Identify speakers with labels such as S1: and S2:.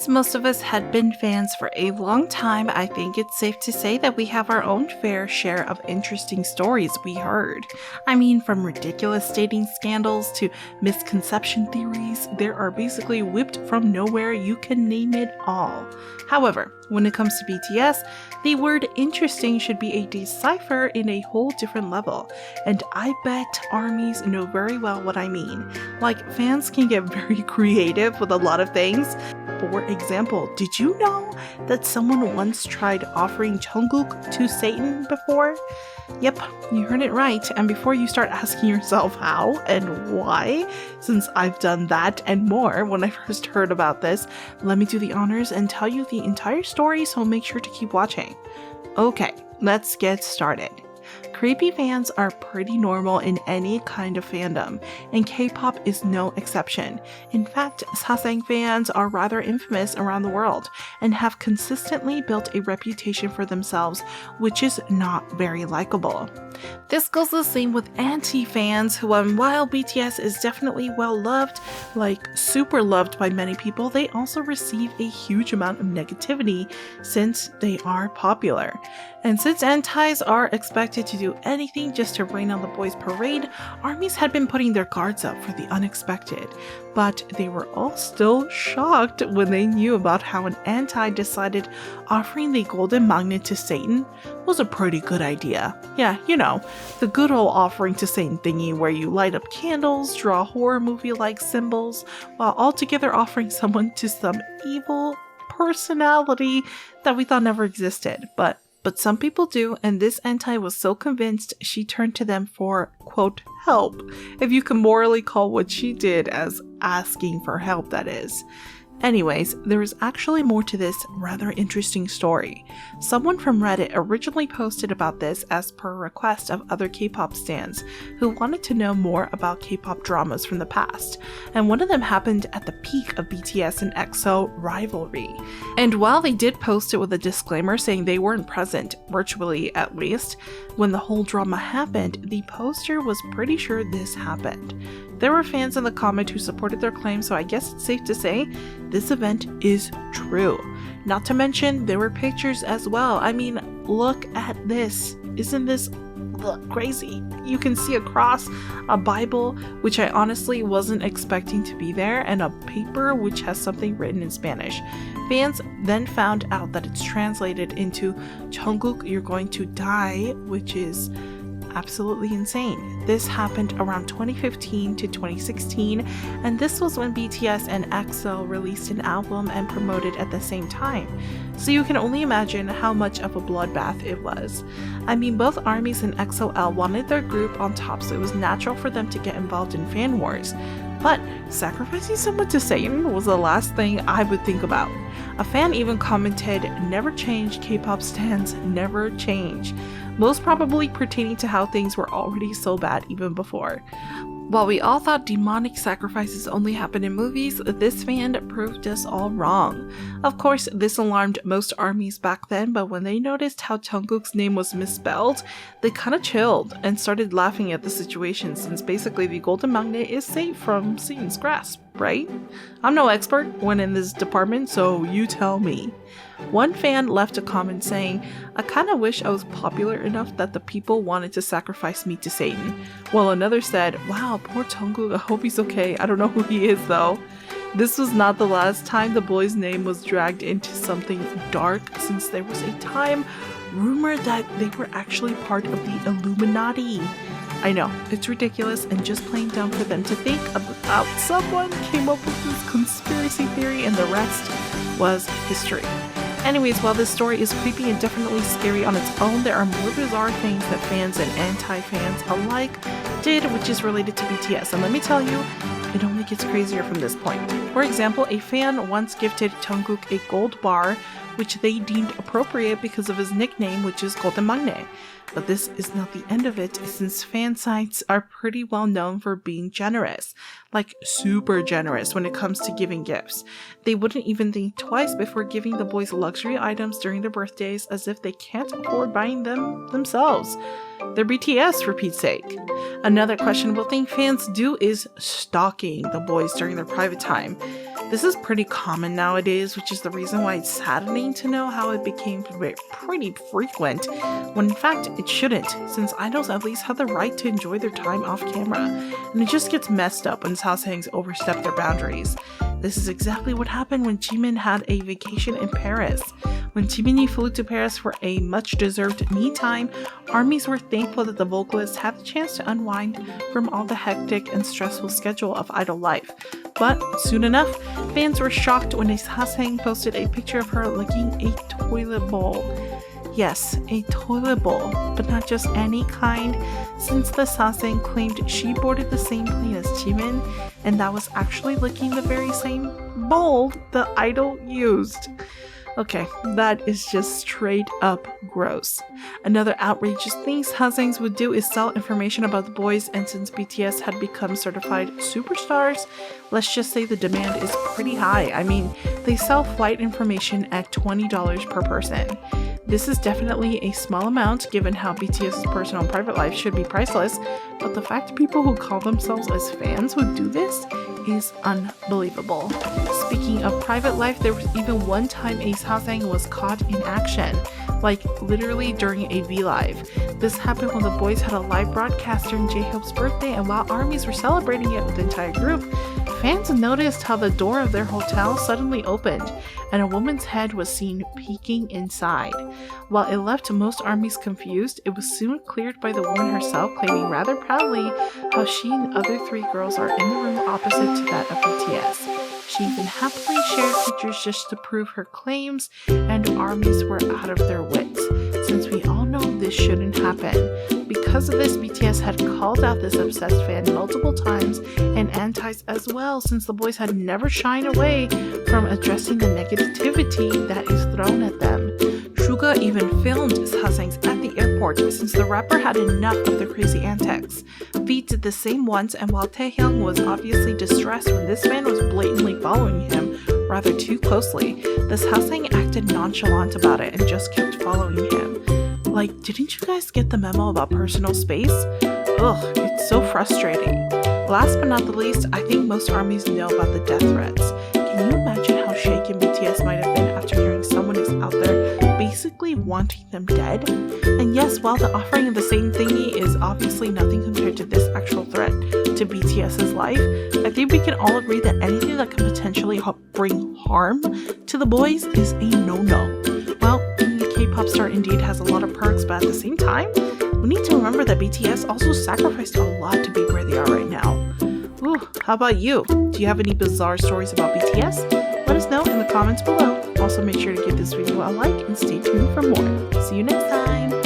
S1: Since most of us had been fans for a long time, I think it's safe to say that we have our own fair share of interesting stories we heard. I mean, from ridiculous dating scandals to misconception theories, there are basically whipped from nowhere, you can name it all. However, when it comes to BTS, the word interesting should be a decipher in a whole different level, and I bet ARMYs know very well what I mean. Like, fans can get very creative with a lot of things. For example, did you know that someone once tried offering Jungkook to Satan before? Yep, you heard it right, and before you start asking yourself how and why, since I've done that and more when I first heard about this, let me do the honors and tell you the entire story, so make sure to keep watching. Okay, let's get started. Creepy fans are pretty normal in any kind of fandom, and K-pop is no exception. In fact, Sasaeng fans are rather infamous around the world and have consistently built a reputation for themselves, which is not very likable. This goes the same with anti-fans, who while BTS is definitely well loved, like super loved by many people, they also receive a huge amount of negativity since they are popular. And since antis are expected to do anything just to rain on the boys' parade, ARMYs had been putting their guards up for the unexpected. But they were all still shocked when they knew about how an anti decided offering the golden magnet to Satan was a pretty good idea. Yeah, you know, the good old offering to Satan thingy where you light up candles, draw horror movie-like symbols, while altogether offering someone to some evil personality that we thought never existed. But some people do, and this anti was so convinced she turned to them for, quote, help, if you can morally call what she did as asking for help, that is. Anyways, there is actually more to this rather interesting story. Someone from Reddit originally posted about this as per request of other K-pop stans who wanted to know more about K-pop dramas from the past, and one of them happened at the peak of BTS and EXO rivalry. And while they did post it with a disclaimer saying they weren't present, virtually at least, when the whole drama happened, the poster was pretty sure this happened. There were fans in the comment who supported their claim, so I guess it's safe to say this event is true. Not to mention, there were pictures as well. I mean, look at this. Isn't this crazy? You can see a cross, a Bible, which I honestly wasn't expecting to be there, and a paper which has something written in Spanish. Fans then found out that it's translated into Jungkook, you're going to die, which is absolutely insane. This happened around 2015 to 2016, and this was when BTS and EXO released an album and promoted at the same time. So you can only imagine how much of a bloodbath it was. I mean, both ARMYs and EXO-L wanted their group on top, so it was natural for them to get involved in fan wars. But sacrificing someone to Satan was the last thing I would think about. A fan even commented, "Never change, K-pop stans, never change." Most probably pertaining to how things were already so bad even before. While we all thought demonic sacrifices only happened in movies, this fan proved us all wrong. Of course, this alarmed most ARMYs back then, but when they noticed how Jungkook's name was misspelled, they kinda chilled and started laughing at the situation, since basically the golden magnet is safe from Satan's grasp, right? I'm no expert when in this department, so you tell me. One fan left a comment saying, "I kinda wish I was popular enough that the people wanted to sacrifice me to Satan." While another said, "Wow, poor Jungkook, I hope he's okay. I don't know who he is though." This was not the last time the boy's name was dragged into something dark, since there was a time rumored that they were actually part of the Illuminati. I know, it's ridiculous and just plain dumb for them to think about someone came up with this conspiracy theory, and the rest was history. Anyways, while this story is creepy and definitely scary on its own, there are more bizarre things that fans and anti-fans alike did, which is related to BTS. And let me tell you, it only gets crazier from this point. For example, a fan once gifted Jungkook a gold bar, which they deemed appropriate because of his nickname, which is Golden Magne. But this is not the end of it, since fan sites are pretty well known for being generous, like super generous when it comes to giving gifts. They wouldn't even think twice before giving the boys luxury items during their birthdays, as if they can't afford buying them themselves. They're BTS, for Pete's sake. Another questionable thing fans do is stalking the boys during their private time. This is pretty common nowadays, which is the reason why it's saddening to know how it became pretty frequent, when in fact it shouldn't, since idols at least have the right to enjoy their time off camera, and it just gets messed up when Sasaengs overstep their boundaries. This is exactly what happened when Jimin had a vacation in Paris. When Jimin이 flew to Paris for a much-deserved me time, ARMYs were thankful that the vocalist had the chance to unwind from all the hectic and stressful schedule of idol life. But soon enough, fans were shocked when a Sasaeng posted a picture of her licking a toilet bowl. Yes, a toilet bowl, but not just any kind, since the Sasaeng claimed she boarded the same plane as Jimin, and that was actually licking the very same bowl the idol used. Okay, that is just straight up gross. Another outrageous thing Sasaengs would do is sell information about the boys, and since BTS had become certified superstars, let's just say the demand is pretty high. I mean, they sell flight information at $20 per person. This is definitely a small amount given how BTS's personal and private life should be priceless, but the fact people who call themselves as fans would do this is unbelievable. Speaking of private life, there was even one time a Sasaeng was caught in action, like literally during a V-Live. This happened when the boys had a live broadcast during J-Hope's birthday, and while ARMYs were celebrating it with the entire group, fans noticed how the door of their hotel suddenly opened, and a woman's head was seen peeking inside. While it left most ARMYs confused, it was soon cleared by the woman herself, claiming rather proudly how she and the other 3 girls are in the room opposite to that of BTS. She even happily shared pictures just to prove her claims, and ARMYs were out of their wits, since we all know this shouldn't happen. Because of this, BTS had called out this obsessed fan multiple times, and antis as well, since the boys had never shied away from addressing the negativity that is thrown at them. Suga even filmed Sasaengs at the airport since the rapper had enough of their crazy antics. V did the same once, and while Taehyung was obviously distressed when this man was blatantly following him rather too closely, the Sasaeng acted nonchalant about it and just kept following him. Like, didn't you guys get the memo about personal space? Ugh, it's so frustrating. Last but not the least, I think most ARMYs know about the death threats. Can you imagine how shaken BTS might have been after hearing someone is out there basically wanting them dead? And yes, while the offering of the same thingy is obviously nothing compared to this actual threat to BTS's life, I think we can all agree that anything that can potentially bring harm to the boys is a no-no. Well, being a K-pop star indeed has a lot of perks, but at the same time, we need to remember that BTS also sacrificed a lot to be where they are right now. Ooh, how about you? Do you have any bizarre stories about BTS? Let us know in the comments below. Also, make sure to give this video a like and stay tuned for more. See you next time!